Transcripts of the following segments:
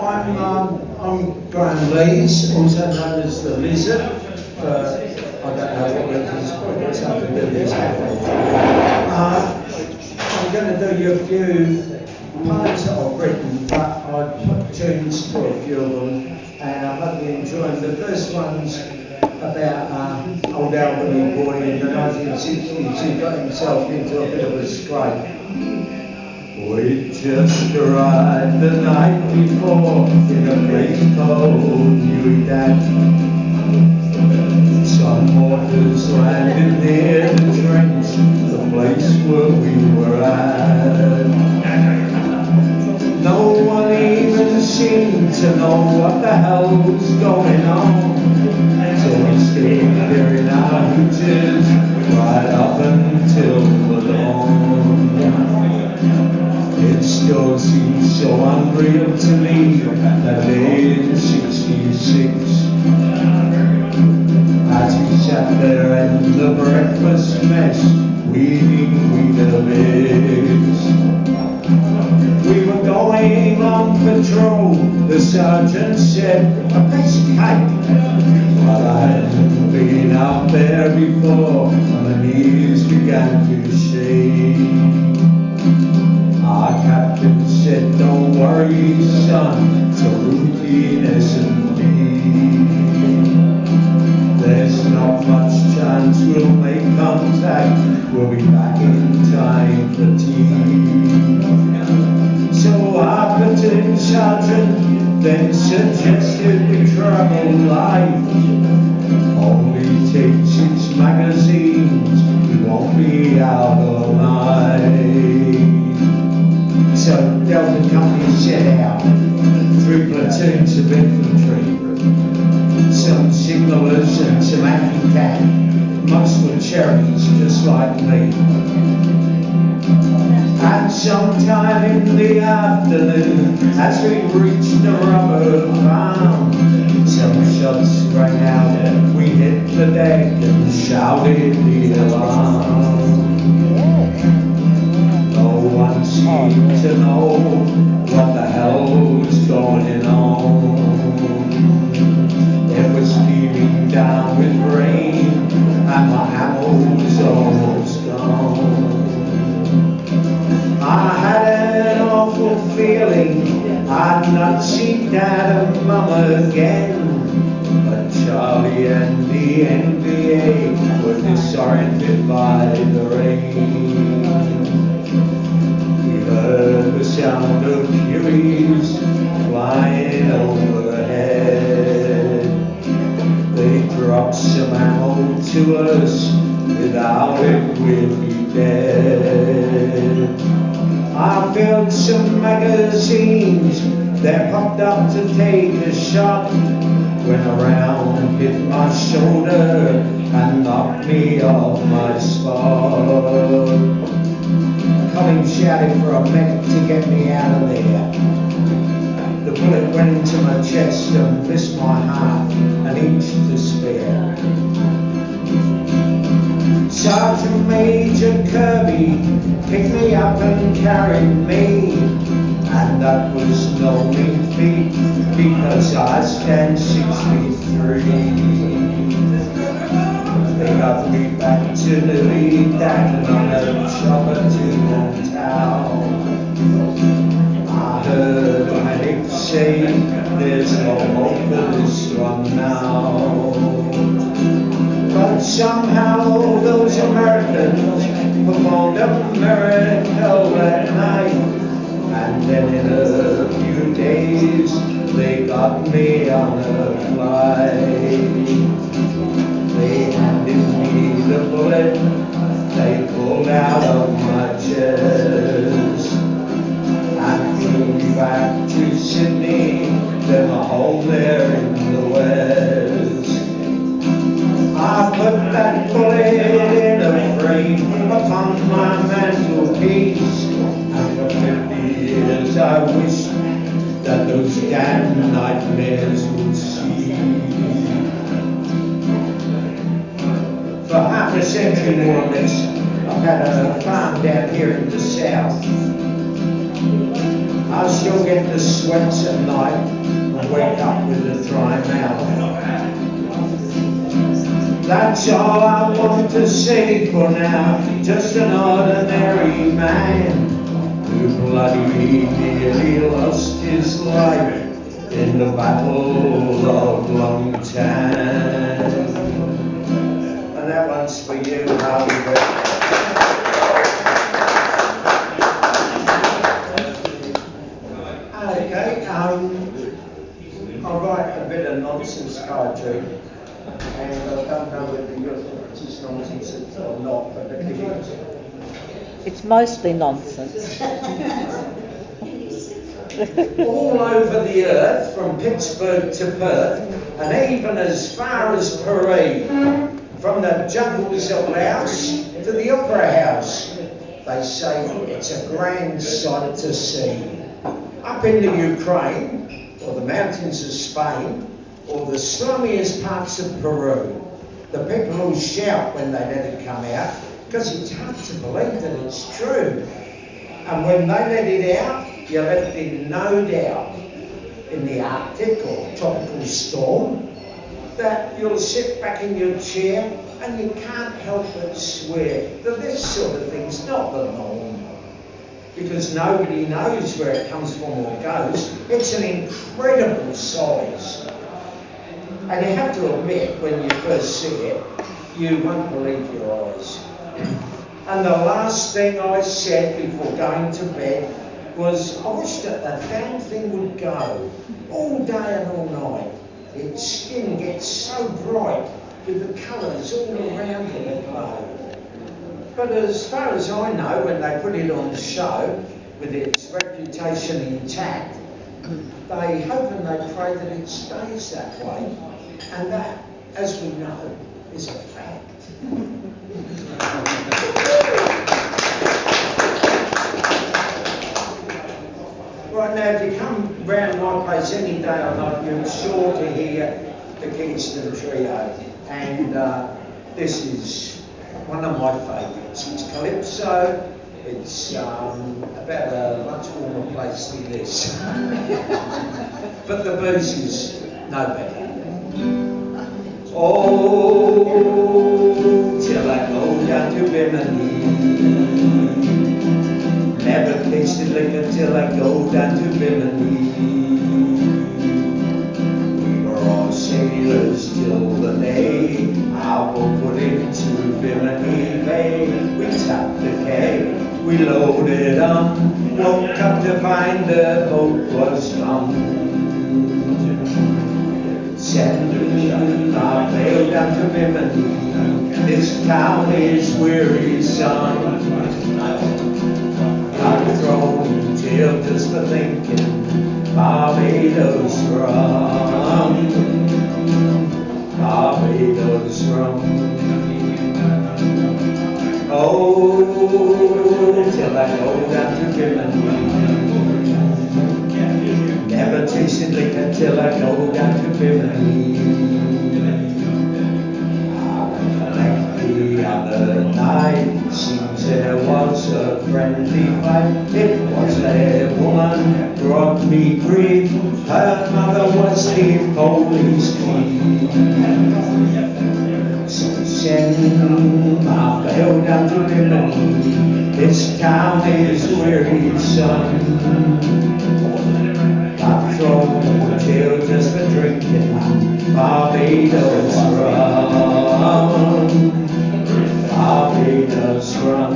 I'm Graham Lees, also known as the Lizard. I don't know what it is, probably got something to do with this happening. I'm going to do you a few poems that I've written, but I've put tunes to a few of them, and I hope you enjoy them. The first one's about old Albany boy in the 1960s who got himself into a bit of a scrape. We just arrived the night before in a place called Suturday. Some mortars landed near the trench, the place where we were at. No one even seemed to know what the hell was going on, so we stayed there in our hooches right up until the dawn. It still seems so unreal to me that day in '66, as we sat there in the breakfast mess, weaving Weetabix. We were going on patrol, the sergeant said, a piece of cake. But I hadn't been out there before, and my knees began to shake. Our captain said, don't worry, son, it's a routine S&P. There's not much chance we'll make contact, we'll be back in time for tea. So our platoon sergeant then suggested we travel light. Only take 6 magazines, we won't be out all night. So Delta Company set out 3 platoons of infantry, some signallers and some anti-cat. Most were cherries, just like me. And sometime in the afternoon, as we reached the rubber farm, some shots rang out, we hit the deck and shouted the alarm. No one seemed to know what the hell was going on. It was steaming down with rain, and my ammo was almost gone. I had an awful feeling I'd not see Dad and Mama again. But Charlie and the NBA were disoriented by the rain. We heard the sound of Furies flying overhead. They dropped some ammo to us, without it we'd be dead. I filled some magazines, they popped up to take a shot, when a round hit my shoulder and knocked me off my spot. Colin shouted for a medic to get me out of there. The bullet went into my chest and missed my heart, an inch to spare. Sergeant Major Kirby picked me up and carried me, and that was no mean feat, because I stand 6'3". They got me back to Louis and on a chopper to hometown. I heard the medic say, there's no hope for this one now. But somehow those Americans performed a miracle that night, and then in a few days they got me on a flight. They handed me the bullet they pulled out of my chest, and flew me back to Sydney, then my home there in the West. I put that bullet in a frame upon my mantelpiece, and for 50 years I wished that those damn nightmares would cease. For half a century more or less, I've had a farm down here in the south. I still get the sweats at night and wake up with a dry mouth. That's all I want to say for now, just an ordinary man who bloody nearly lost his life in the Battle of Longtown. And that one's for you, Harvey. Okay, I write a bit of nonsense poetry, and I don't know whether you think it's nonsense or not, but it is. It's mostly nonsense. All over the earth, from Pittsburgh to Perth, and even as far as Paris, from the jungles of Laos to the Opera House, they say it's a grand sight to see. Up in the Ukraine, or the mountains of Spain, or the slummiest parts of Peru, the people will shout when they let it come out, because it's hard to believe that it's true. And when they let it out, you're left in no doubt, in the Arctic or tropical storm, that you'll sit back in your chair and you can't help but swear that this sort of thing's not the norm. Because nobody knows where it comes from or goes. It's an incredible size. And you have to admit, when you first see it, you won't believe your eyes. And the last thing I said before going to bed was, I wish that the damn thing would go all day and all night. Its skin gets so bright with the colours all around it aglow. But as far as I know, when they put it on show, with its reputation intact, they hope and they pray that it stays that way. And that, as we know, is a fact. Right now, if you come round my place any day or night, you're sure to hear the Kingston Trio. And this is one of my favourites. It's Calypso. It's about a much warmer place than this. But the booze is no better. Oh, till I go down to Bimini. Never tasted liquor till I go down to Bimini. We were all sailors till the day I will put into Bimini Bay. We tapped the keg, we loaded up, woke up to find the boat was gone. Send our mail down to Bimini. This town is wearisome. Got thrown in jail just for thinking Barbados rum. Barbados rum. Oh, till I go down to Bimini. Never tasted liquor till I go down to Bimini. I recollect the other night, seems there was a friendly fight. It was a woman brought me grief. Her mother was the police chief. So send my bail down to Albany. This town is wearisome. Got thrown in jail just for drinking Barbados rum. Barbados rum.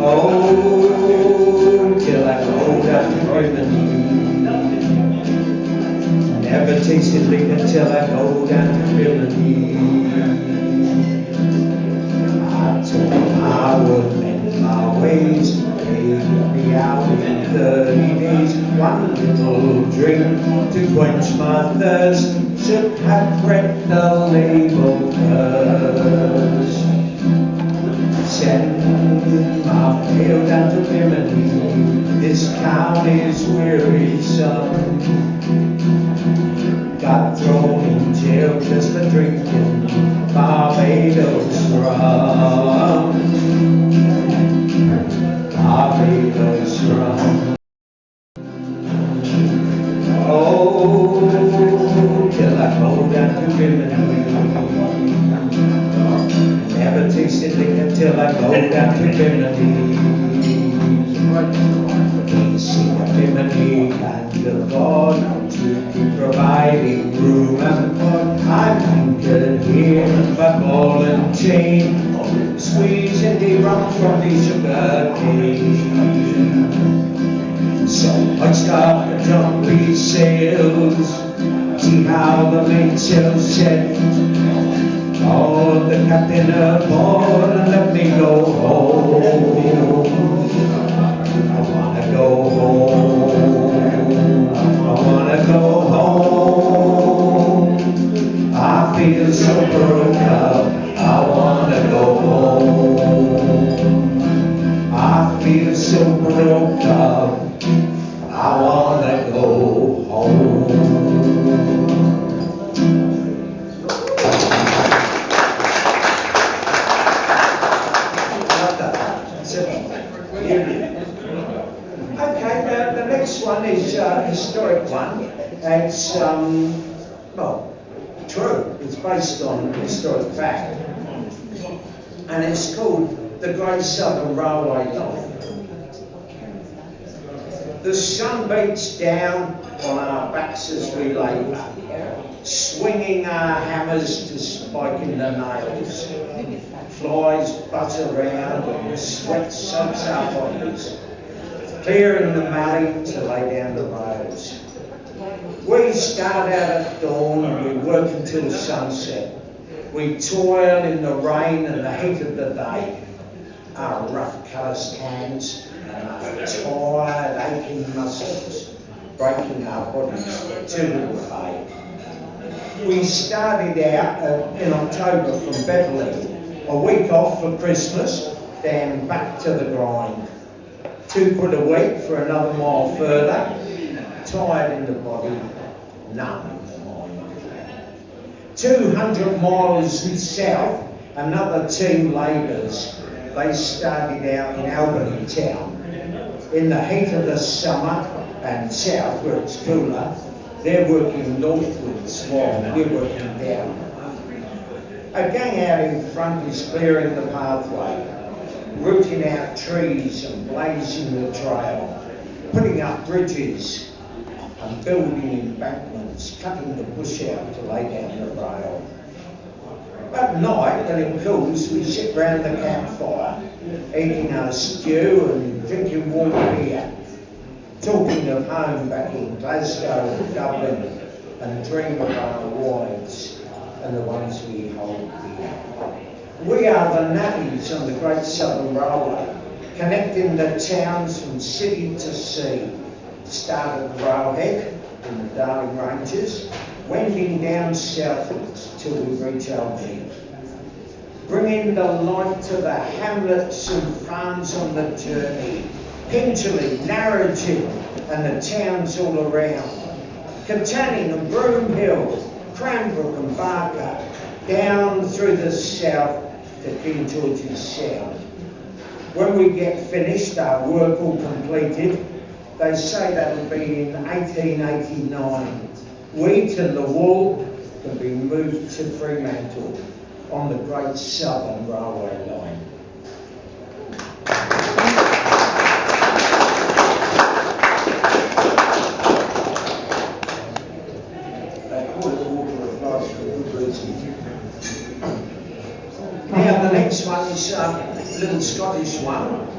Oh, till I go down to Albany. Never tasted liquor till I go down to Albany. I told him I would mend my ways, paid me out in 30 days. One little drink to quench my thirst should have read the label first. Send my mail down to Albany. This town is wearisome. Got thrown in jail just for drinking Barbados rum. Barbados sailors run. Oh, till I go down to Bimini. Never tasted liquor till I go down to Bimini. See a Bimini kind of God to be providing room and board. I'm anchored here by ball and chain, squeezing the rum from the sugar cane. So much got the jumpy sails, see how the mainsails set. Call the captain aboard and let me go home. I wanna go home. I wanna go home. I feel so broke up. I wanna go home. I feel so broke up. I wanna go home. Okay, the next one is a historic one. It's, well, true. It's based on historic fact. And it's called the Great Southern Railway Line. The sun beats down on our backs as we labour, swinging our hammers to spiking the nails. Flies buzz around and sweat soaks our bodies, clearing the mallee to lay down the rails. We start out at dawn and we work until sunset. We toil in the rain and the heat of the day. Our rough calloused hands and our tired, aching muscles, breaking our bodies to the pay. We started out in October from Beverley, a week off for Christmas, then back to the grind. £2 a week for another mile further, tired in the body, numb in the mind. 200 miles south, another team labours. They started out in Albany town. In the heat of the summer and south where it's cooler, they're working northwards while we're working down. A gang out in front is clearing the pathway, rooting out trees and blazing the trail, putting up bridges and building embankments, cutting the bush out to lay down the rail. At night, when it cools, we sit round the campfire, eating our stew and drinking warm beer, talking of home back in Glasgow and Dublin, and dream of our wives and the ones we hold dear. We are the navvies on the Great Southern Railway, connecting the towns from city to sea. Start at Railhead in the Darling Ranges, wending down southwards till we reach Albany. Bringing the light to the hamlets and farms on the journey, Pingelly, Narrogin and the towns all around, Katanning and Broomhill, Cranbrook and Barker, down through the south to King George's Sound. When we get finished, our work all completed, they say that'll be in 1889. Wheat and the wool can be moved to Fremantle on the Great Southern Railway Line. They call it the water of life for good reason. Now the next one is a little Scottish one.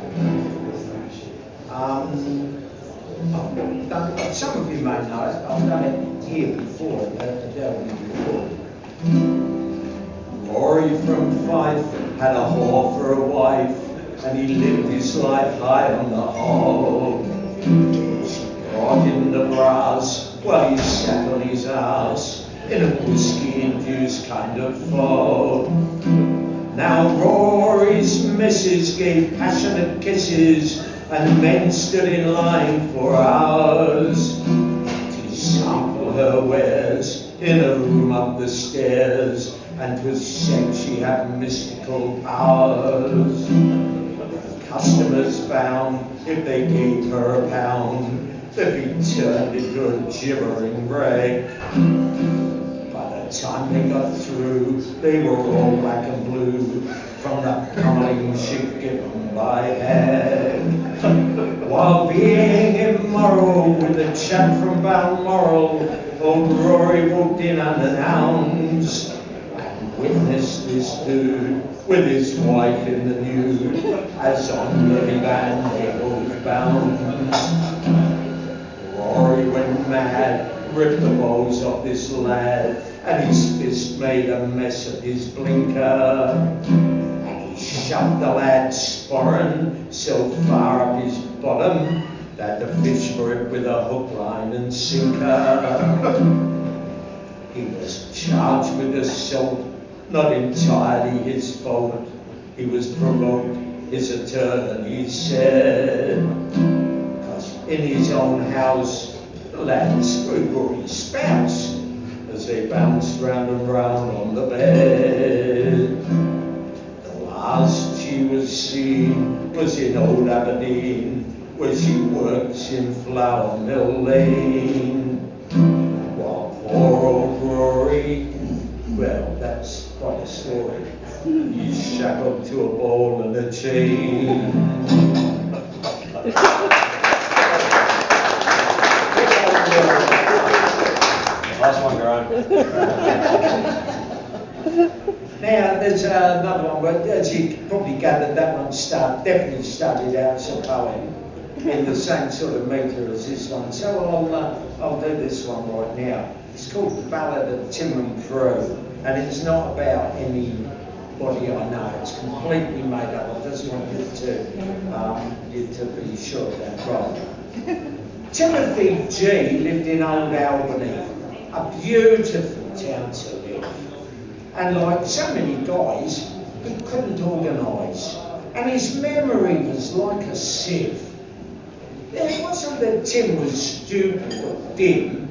Some of you may know it. I've done it here before, at Albany before. Rory from Fife had a whore for a wife, and he lived his life high on the hog. She brought him the brass while he sat on his arse in a whiskey-induced kind of fog. Now Rory's missus gave passionate kisses, and men stood in line for hours to sample her wares in a room up the stairs, and 'twas said she had mystical powers. customers found if they gave her a pound, they'd be turned into a gibbering rag. By the time they got through, they were all black and blue from the pummeling she'd given by hand. While being immoral with a chap from Balmoral, old Rory walked in unannounced and witnessed this dude with his wife in the nude, as on the van they both bound. Rory went mad, ripped the balls off this lad, and his fist made a mess of his blinker. And he shoved the lad's sporran so far up his bottom that the fish for it with a hook, line and sinker. He was charged with assault, not entirely his fault. He was provoked, his attorney said, 'cause in his own house the lad screwed Rory's spouse as they bounced round and round on the bed. The last she was seen was in old Aberdeen, where she works in Flour Mill Lane. While poor old Rory, well, that's quite a story. He's shackled to a ball and a chain. Last one, Grant. Now, there's another one, but as you probably gathered, that one definitely started out as a poem in the same sort of metre as this one. So I'll do this one right now. It's called The Ballad of Tim and Prue, and it's not about anybody I know. It's completely made up. I just want you to be sure of that, right? Timothy G lived in old Albany, a beautiful town to live. And like so many guys, he couldn't organise, and his memory was like a sieve. It wasn't that Tim was stupid or dim.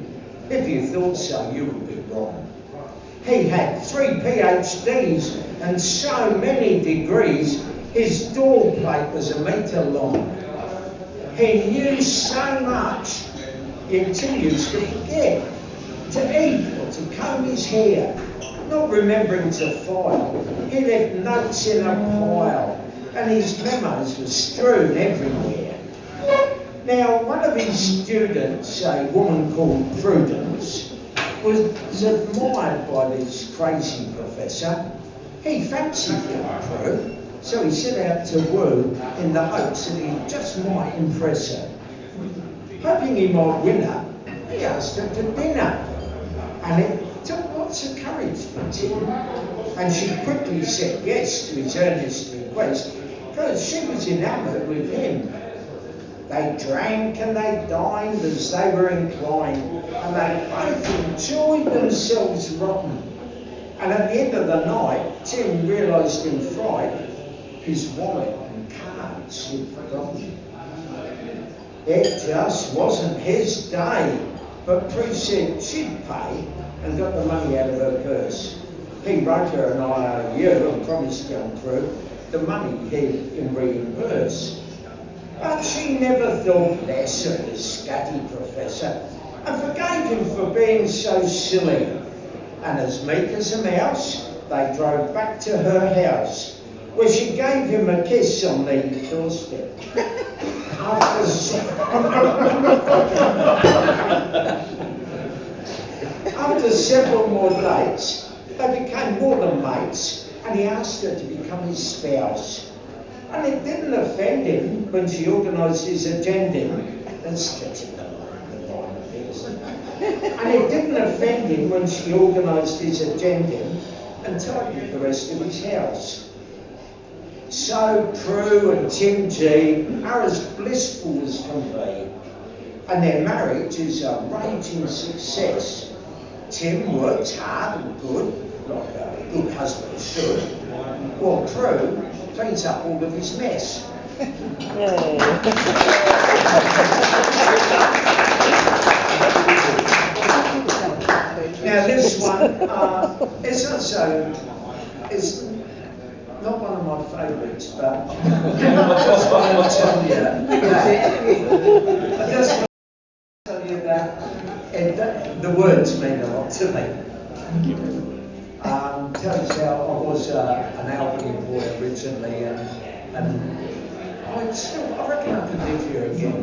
If you thought so, you would be wrong. He had 3 PhDs and so many degrees, his door plate was a metre long. He knew so much, until he used to forget to eat or to comb his hair. Not remembering to file, he left notes in a pile, and his memos were strewn everywhere. Now, one of his students, a woman called Prudence, was admired by this crazy professor. He fancied little Prue, so he set out to woo in the hopes that he just might impress her. Hoping he might win her, he asked her to dinner, and it took lots of courage for Tim, and she quickly said yes to his earnest request, because she was enamoured with him. They drank and they dined as they were inclined, and they both enjoyed themselves rotten. And at the end of the night, Tim realised in fright his wallet and cards he'd forgotten. It just wasn't his day, but Prue said she'd pay and got the money out of her purse. He wrote her an IOU and promised young Prue the money he'd reimburse. But she never thought less of the scatty professor and forgave him for being so silly. And as meek as a mouse, they drove back to her house, where she gave him a kiss on the doorstep. After several more dates, they became more than mates, and he asked her to become his spouse. And it didn't offend him when she organised his attending. That's stretching the line a bit, isn't it? And it didn't offend him when she organised his attending and tidied the rest of his house. So Prue and Tim G are as blissful as can be, and their marriage is a raging success. Tim works hard and good, like a good husband should, while Prue cleans up all of his mess. Now this one is also, it's not one of my favourites, but tell you that. I just want to tell you that the words mean a lot to me. Turns out I was an Albany boy originally, and I reckon I could live here again.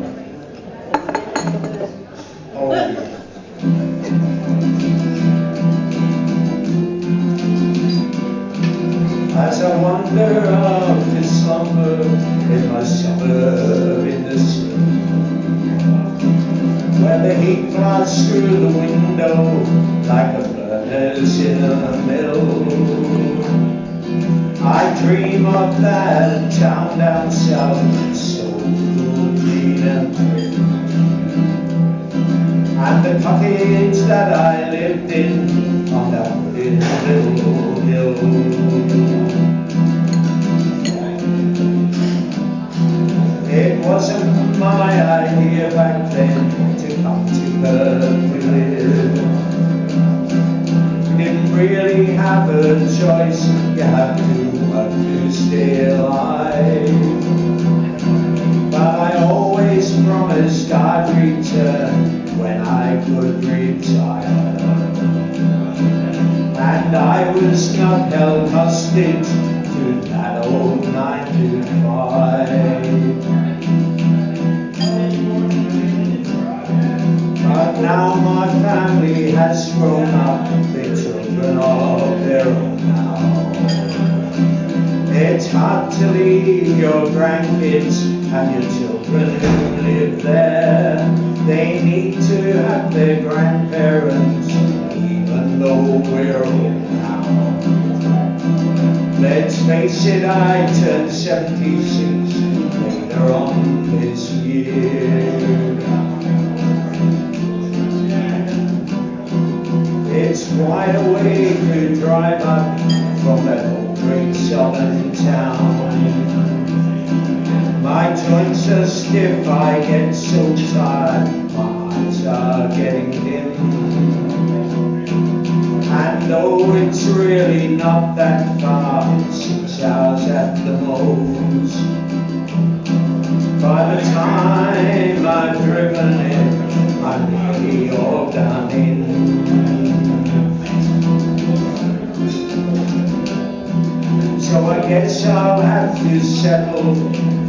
Oh, yeah. As I wander out to slumber in my suburb industry, where the heat flies through the window like a furnace in a mill, I dream of that town down south, so cool, clean and free, and the cottage that I lived in on that wooded little hill. It wasn't my idea back then to come to Perth to live. You didn't really have a choice, you had to work to stay alive. But I always promised I'd return when I could retire. And I was not held hostage to that old 9 to 5. But now my family has grown up, the children of their own now. It's hard to leave your grandkids and your children who live there. They need to have their grandparents, even though we're old now. Let's face it, I turned 76 later on this year. It's quite a way to drive up from that old great southern town. My joints are stiff, I get so tired, my eyes are getting dim. And though it's really not that far, 6 hours at the most, by the time I've driven it, I'm nearly all done in. So I guess I'll have to settle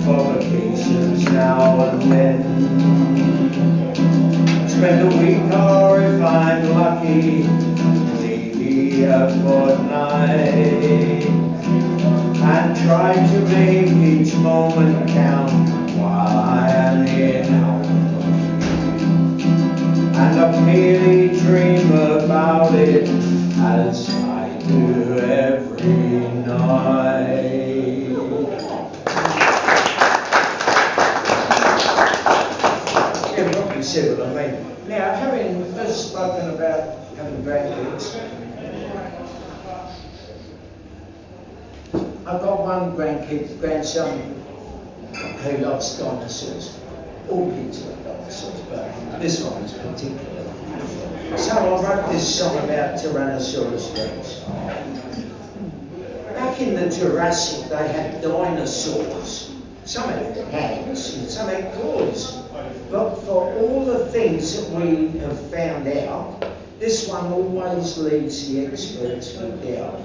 for vacations now and then. Spend a week, or if I'm lucky, maybe a fortnight, and try to make each moment count while I am here now. And I really dream about it as I do every night. Yeah, what you said what I mean. Now, having just spoken about having grandkids, I've got one grandson who loves dinosaurs. All kids love dinosaurs, but this one is particular. So I wrote this song about Tyrannosaurus Rex. Back in the Jurassic, they had dinosaurs. Some had hands and some had claws. But for all the things that we have found out, this one always leaves the experts with doubt.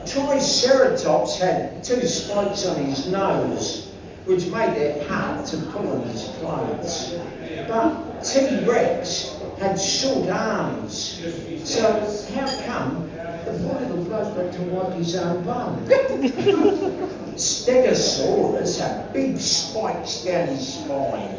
Triceratops had 2 spikes on his nose, which made it hard to pull on his clothes. But T-Rex had short arms. So how come the poor little bloke got to wipe his own bum? Stegosaurus had big spikes down his spine,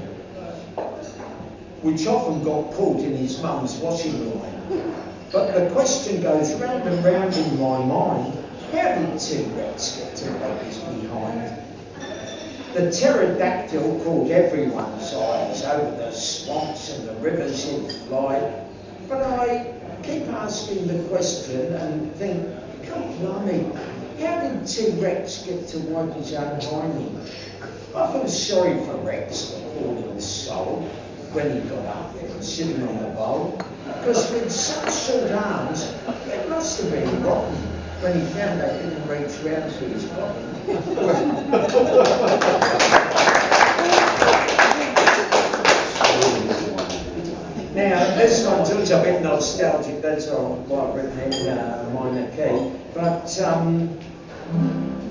which often got caught in his mum's washing line. But the question goes round and round in my mind, how did T-Rex get to wipe his behind? The pterodactyl caught everyone's eyes over the swamps and the rivers he'd fly. But I keep asking the question and think, come blimey, how did T-Rex get to wipe his own hiney? I feel sorry for Rex, the poor little soul, when he got up there and sitting on the bowl, because with such short arms, it must have been rotten when he found they didn't reach round to his bottom. nostalgic, that's all right, written in minor key. But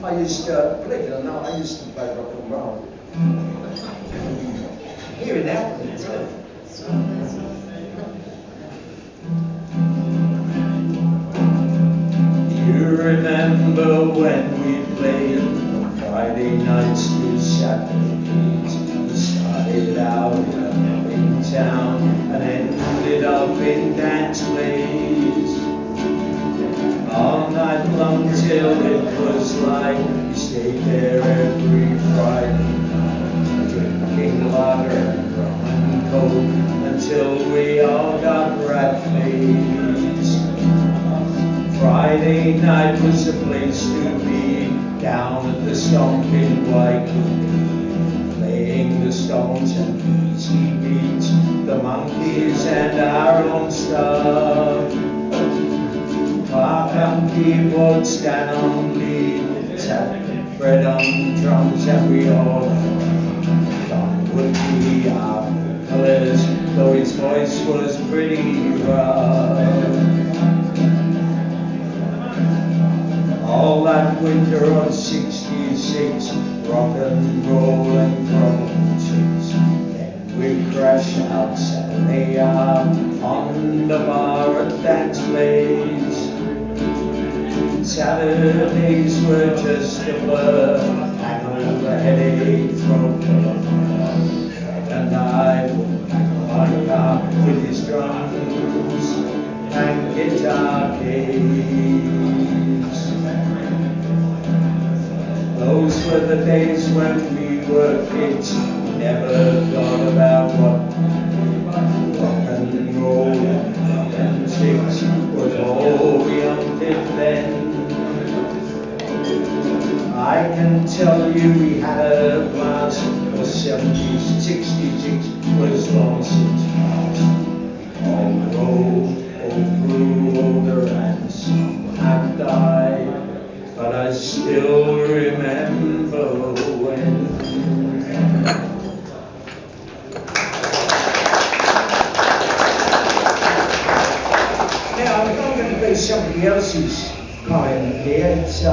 I used to, believe it or not, I used to play rock and roll. Here in Albany too. You remember when we played Friday nights to Saturdays? We started out in town and ended up in dance place. All night long till it was light, we stayed there every Friday night, drinking lager and rum and coke until we all got rat-faced. Friday night was the place to be, down at the Stomping Waikiki, playing the Stones and Easy Beats, the Monkeys and our own stuff. Clark on keyboard, Stan on lead, Tap Fred on drums, and we all Don would be our colours, though his voice was pretty rough. All that winter of '66, rock and roll and throwing chicks. Then we crash out Saturday on the bar at Dance Place. Saturdays were just a blur, hang over headache from Fred and I would hang my car with his drums and guitar case. Those were the days when we were kids, never thought about what rock and roll and chicks was all we wanted then. I can tell you we had a blast, the '70s, '66 was long since past. All rolled, all grew older and some have died, but I still remember when. Now I'm not going to be somebody else's poem here. It's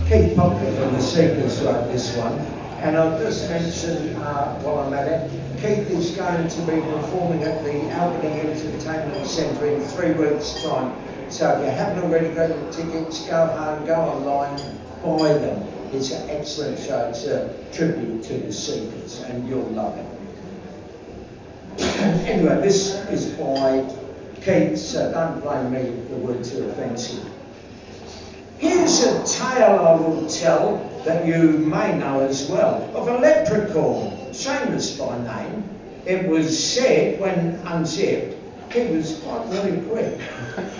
Keith Pocket from the Seekers wrote this one, and I'll just mention while I'm at it, Keith is going to be performing at the Albany Entertainment Centre in 3 weeks' time. So if you haven't already got your tickets, go home, go online, buy them. It's an excellent show. It's a tribute to the Seekers, and you'll love it. Anyway, this is by Keith, so don't blame me if the words are offensive. Here's a tale I will tell that you may know as well, of a leprechaun, Seamus by name. It was said when unzipped, he was quite very quick,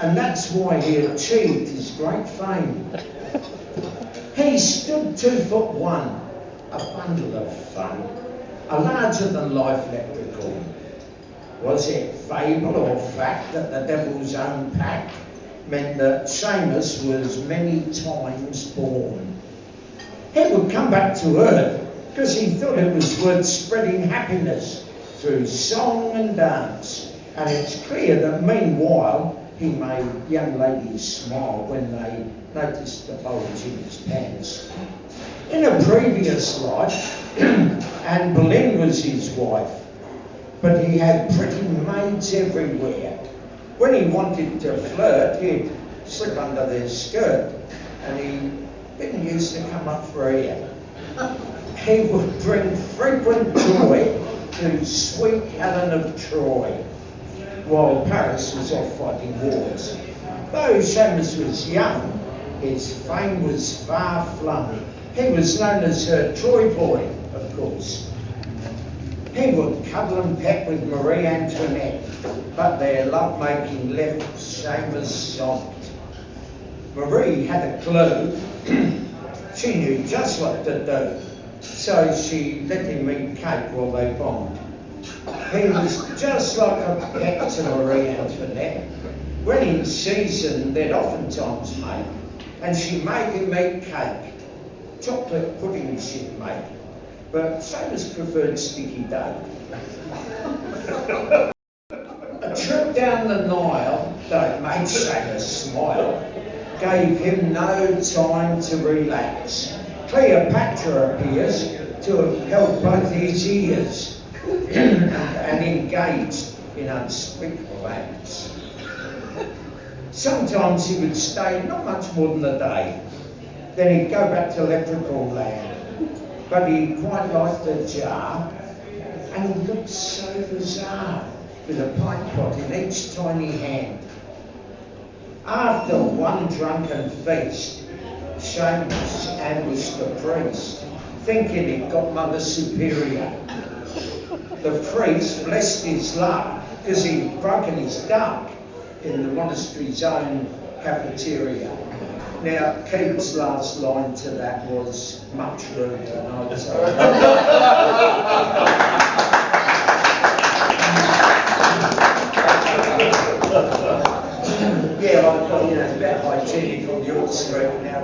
and that's why he achieved his great fame. He stood 2'1", a bundle of fun, a larger-than-life leprechaun. Was it fable or fact that the devil's own pack meant that Seamus was many times born? He would come back to earth because he thought it was worth spreading happiness through song and dance. And it's clear that meanwhile he made young ladies smile when they noticed the bulge in his pants. In a previous life, Anne Boleyn was his wife, but he had pretty maids everywhere. When he wanted to flirt, he'd slip under their skirt, and he didn't used to come up for air. He would bring frequent joy to sweet Helen of Troy, while Paris was off fighting wars. Though Seamus was young, his fame was far flung. He was known as her Troy boy, of course. He would cuddle and pet with Marie Antoinette, but their lovemaking left Seamus soft. Marie had a clue. She knew just what to do, so she let him eat cake while they bombed. He was just like a pet to Marie Antoinette. When in season, they'd oftentimes make, and she made him eat cake. Chocolate pudding she'd make, but Seamus preferred sticky dough. A trip down the Nile though it made Sailor smile, gave him no time to relax. Cleopatra appears to have held both his ears and engaged in unspeakable acts. Sometimes he would stay not much more than a day. Then he'd go back to leprechaun land. But he quite liked the jar, and he looked so bizarre with a pint pot in each tiny hand. After one drunken feast, Seamus ambushed the priest, thinking he'd got Mother Superior. The priest blessed his luck because he'd broken his duck in the monastery's own cafeteria. Now, Keith's last line to that was much ruder than I'd say. Yeah, like, you know, it's about hygienic on your street now.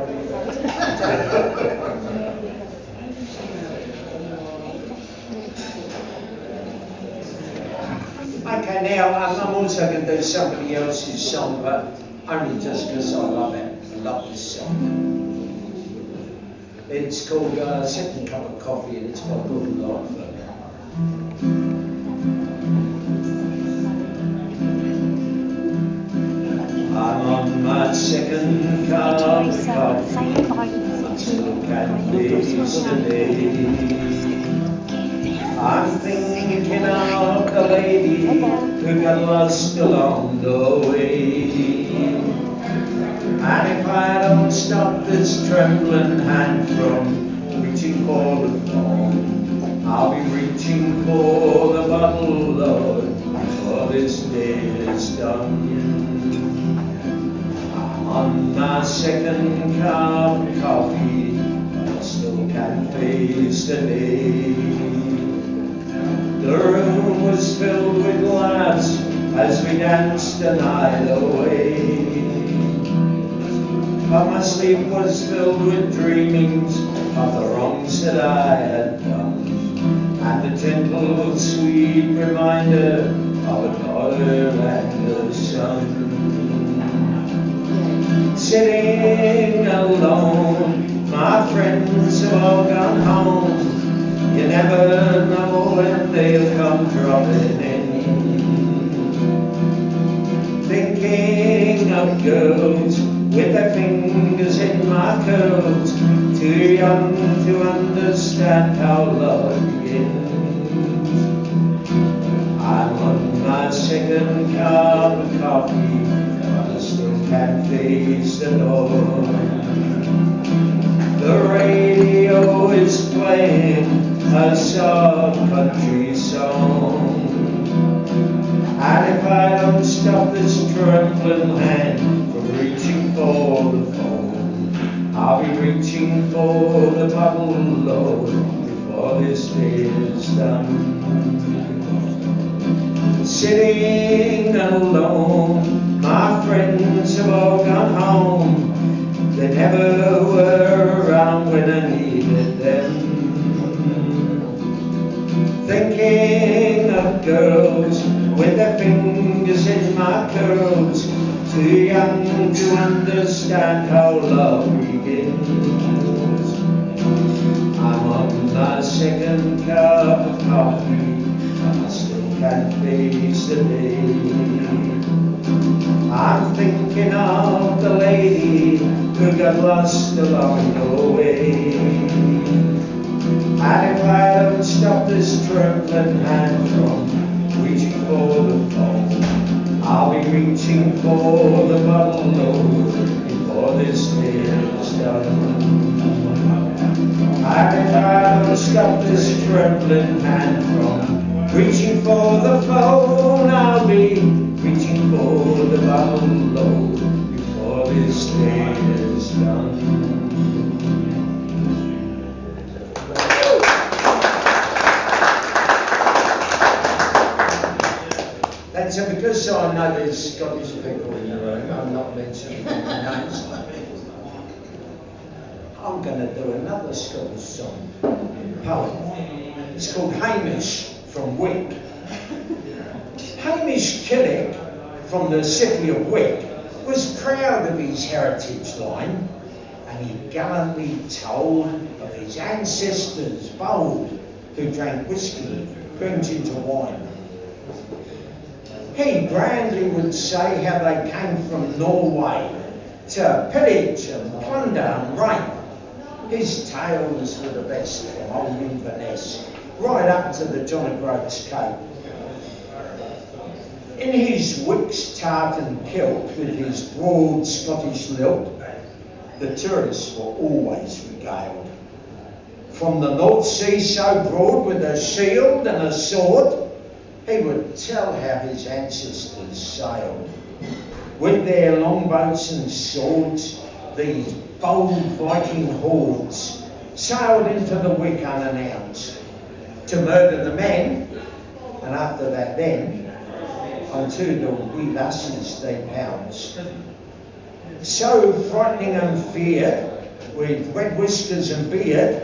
Okay, now I'm also going to do somebody else's song, but only just because I love it. I love this song. It's called Second Cup of Coffee, and it's by Good Life. I'm on my second cup of coffee. I still can't face the day. I'm thinking of the lady who got lost along the way. And if I don't stop this trembling hand from reaching for the phone, I'll be reaching for the bottle, Lord, before this day is done. I'm on my second cup of coffee, but I still can't face the day. The room was filled with laughs as we danced the night away. But my sleep was filled with dreamings of the wrongs that I had done, and the gentle, sweet reminder of a daughter and a son. Sitting alone, my friends have all gone home. You never know when they'll come dropping in. Thinking of girls with their fingers in my curls, too young to understand how love begins. I'm on my second cup of coffee, but I still can't face the dawn. The radio is playing a soft country song, and if I don't stop this trembling hand from reaching for the phone, I'll be reaching for the bottle, Lord, before this day is done. Sitting alone, my friends have all gone home. They never were around when I needed them. Thinking of girls with their fingers in my curls, too young to understand how love begins. I'm on my second cup of coffee, I still can't face the day. I'm thinking of the lady who got lost along the way. And if I don't stop this trembling hand from reaching for the phone, I'll be reaching for the bottle, Lord, before this day is done. And if I don't stop this trembling hand from reaching for the phone, I'll be reaching for the bottle, Lord, before this day is done. And so because I know there's Scottish people in the room, I'm not mentioning any names, I'm going to do another Scottish song, poem. It's called Hamish from Wick. Hamish Killick from the city of Wick, was proud of his heritage line, and he gallantly told of his ancestors bold who drank whiskey burnt into wine. He grandly would say how they came from Norway to pillage and plunder and rape. His tales were the best from old Inverness right up to the John O'Groats Cape. In his Wick's tartan kilt with his broad Scottish lilt, the tourists were always regaled. From the North Sea so broad with a shield and a sword, he would tell how his ancestors sailed. With their longboats and swords, these bold Viking hordes sailed into the Wick unannounced to murder the men, and after that then, unto the wee lasses they pounced. So frightening and feared, with red whiskers and beard,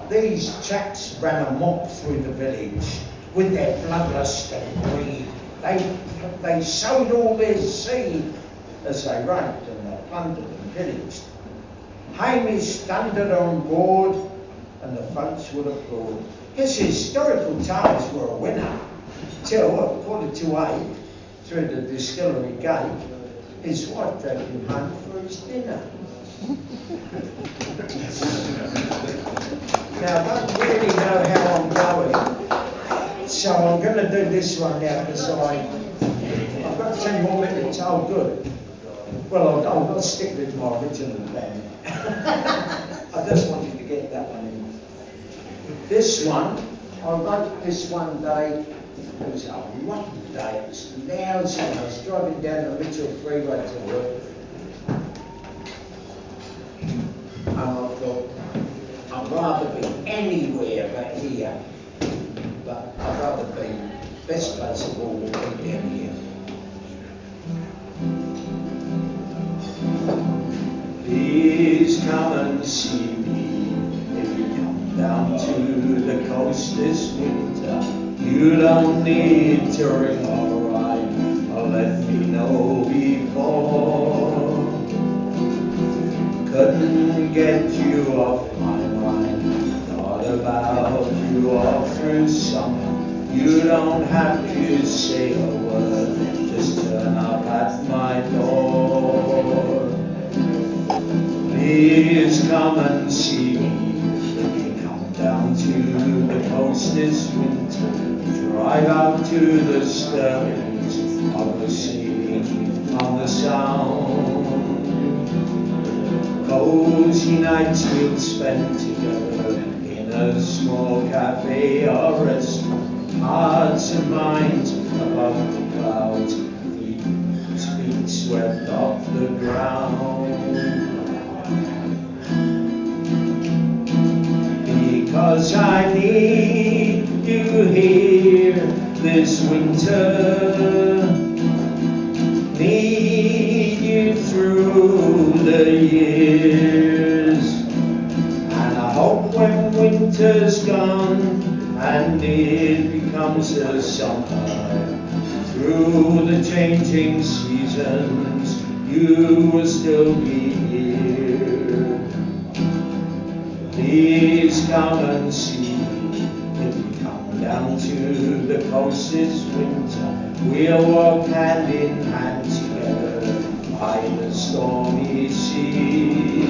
these chaps ran amok through the village with their bloodlust and greed. They sowed all their seed as they raped and they plundered and pillaged. Hamish thundered on board and the folks would applaud. His historical tales were a winner till at 7:45 through the distillery gate, his wife dragged him home for his dinner. Now, I don't really know how I'm going, so I'm going to do this one now because I've got 10 more minutes. Oh, good. Well, I'll stick with my original plan. I just wanted to get that one in. This one, I wrote this one day. It was a rotten day. It was lousy. I was driving down the Mitchell Freeway to work. And I thought, I'd rather be anywhere but here. But I'd rather be, best place of all would be down here. Please come and see me if you come down to the coast this winter. You don't need to ring or write or let me know before. Couldn't get you off my mind, thought about you all through summer. You don't have to say a word, just turn up at my door. Please come and see me if you come down to the coast this winter. Drive out to the sternings of the sea on the Sound. Cozy nights we'll spend together in a small cafe or restaurant. Hearts and minds above the clouds, feet swept off the ground. Because I need you here this winter, need you through the years, and I hope when winter's gone and it becomes the summer, through the changing seasons you will still be here. Please come and see me if you come down to the coast this winter. We'll walk hand in hand together by the stormy sea.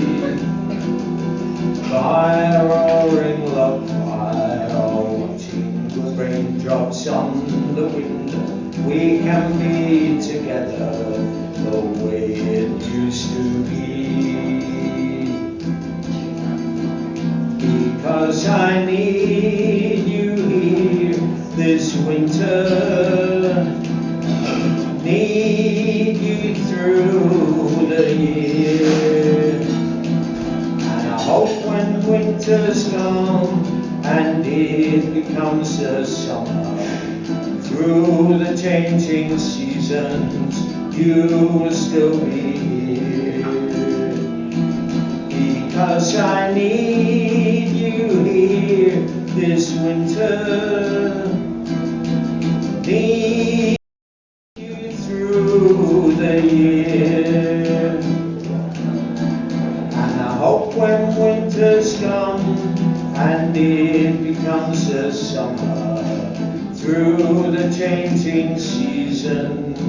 By a roaring log fire, watching the raindrops on the window, we can be together the way it used to be. Because I need you here this winter, need you through the year, and I hope when winter's gone and it becomes the summer, through the changing seasons you will still be here. Because I need you here this winter, need you through comes the summer, through the changing seasons,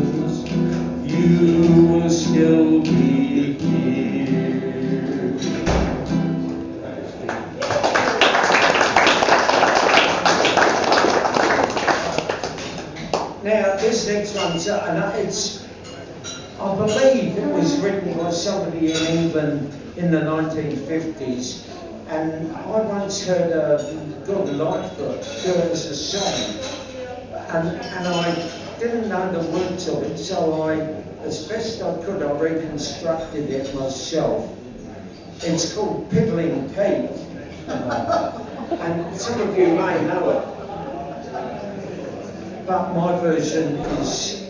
you will still be here. Now, this next one's, I believe it was written by somebody in England in the 1950s, and I once heard God Lightfoot do it as a song, and I didn't know the words of it, so I, as best I could, I reconstructed it myself. It's called Piddling Pete, and some of you may know it, but my version is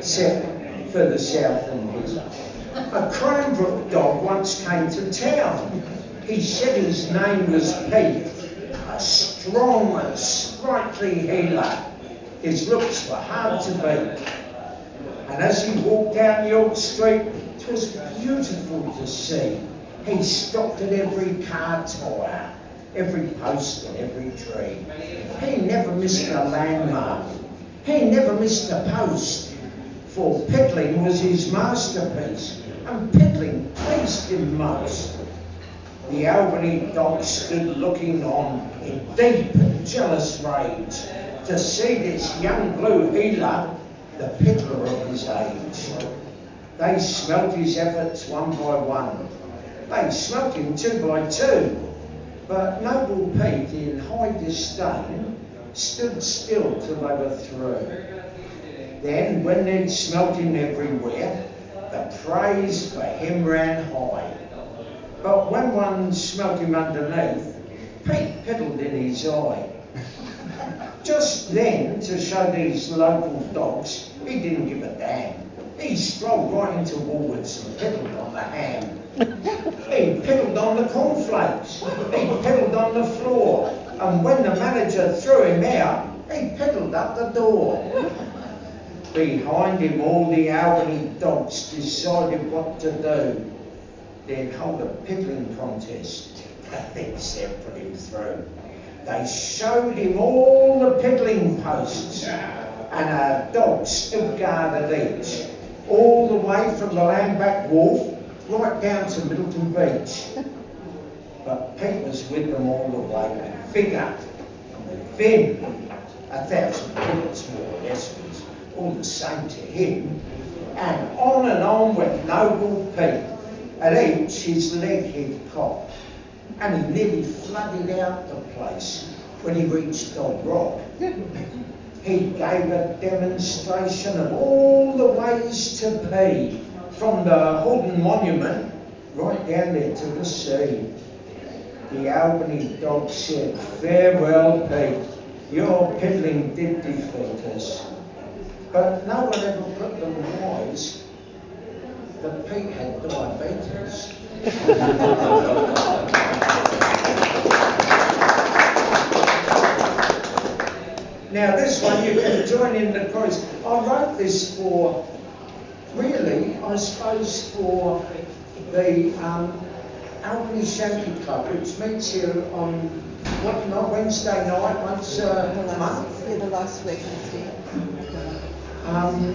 set further south than his. A Cranbrook dog once came to town. He said his name was Pete, a strong and sprightly healer. His looks were hard to beat. And as he walked down York Street, it was beautiful to see. He stopped at every car tyre, every post and every tree. He never missed a landmark. He never missed a post. For piddling was his masterpiece, and piddling pleased him most. The Albany dog stood looking on in deep and jealous rage to see this young blue healer, the piddler of his age. They smelt his efforts one by one. They smelt him two by two. But noble Pete, in high disdain, stood still till they were through. Then, when they'd smelt him everywhere, the praise for him ran high. But when one smelt him underneath, Pete piddled in his eye. Just then, to show these local dogs, he didn't give a damn. He strolled right into Woolworths and piddled on the ham. He piddled on the cornflakes. He piddled on the floor. And when the manager threw him out, he piddled up the door. Behind him, all the Albany dogs decided what to do. They'd hold a piddling contest. Then Seth put him through. They showed him all the piddling posts, and a dog stood guard at each, all the way from the Landback Wharf right down to Middleton Beach. But Pete was with them all the way, figure, thin, 1,000 piddles more or less was all the same to him, and on went noble Pete. At each his leg he'd cop, and he nearly flooded out the place when he reached Dog Rock. He gave a demonstration of all the ways to pee, from the Holden Monument right down there to the sea. The Albany dog said, "Farewell, Pete, your piddling did defeat us." But no one ever put them wise that Pete had diabetes. Now this one you can join in the chorus. I wrote this for, really, I suppose for the Albany Shanty Club, which meets here on what night? Wednesday night, once a month. Yeah, the last Wednesday.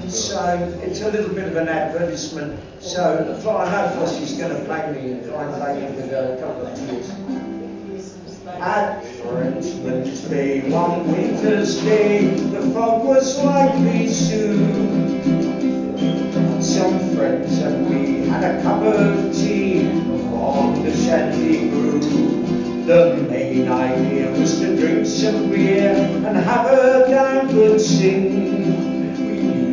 So it's a little bit of an advertisement. So I know Flossie's going to play me and try and play me with a couple of years. At Frenchman's Bay, one winter's day, the fog was lightly soon. Some friends and we had a cup of tea from the shanty brew. The main idea was to drink some beer and have a damn good sing.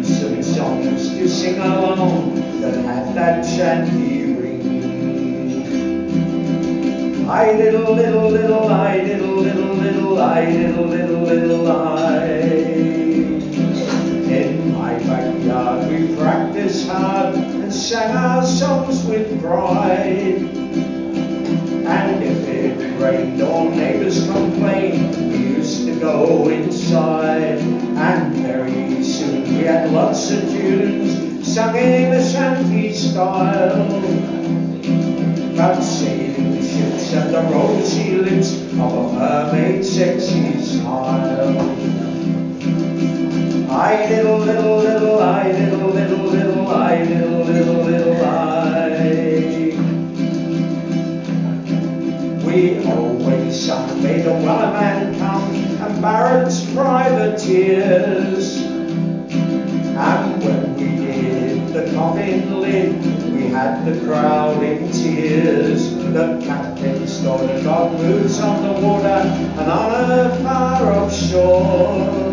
Some songs to sing along that had that shanty ring. I little, little, little, I little, little, little, I little, little, little, I. In my backyard we practiced hard and sang our songs with pride. And if it rained or neighbours complained, we used to go inside. And very soon we had lots of tunes sung in a shanty style. About sailing ships and the rosy lips of a mermaid's sexy smile. I little, little, little, I little, little, little, I little, little, little, I. We always sung, may the wellerman come, and Barrett's privateers. And when we did the coffin lid, we had the crowd in tears. The captain started on moves on the water and on a far offshore.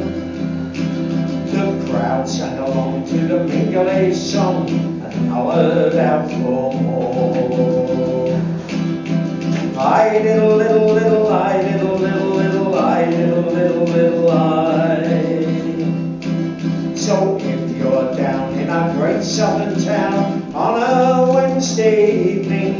The crowd sang along to the Mingale song and hollered out for more. I little, little, little, I little, little, little, I little, little, little, I. So if you're down in a great southern town on a Wednesday evening,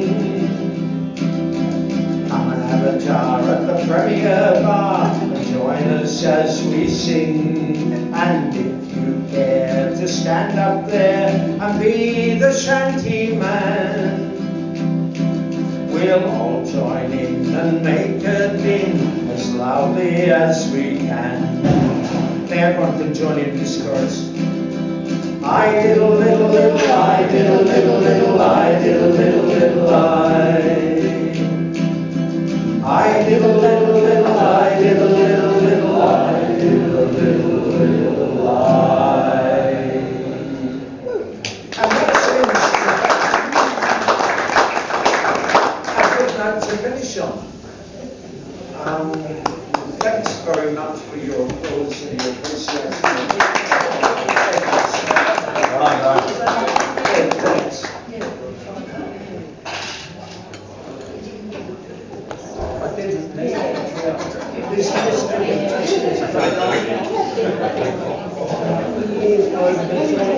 come and have a jar at the Premier Bar and join us as we sing. And if you care to stand up there and be the Shanty man, we'll all join in and make a din as loudly as we can. Everyone can join in this chorus. I little, little, little, I little, little, little, I little, little, little, I. I little, little, little, I little, little, little, I little, little, little, I. And that's it. A good note to finish on. Thanks very much for your applause and your appreciation. Thanks. I didn't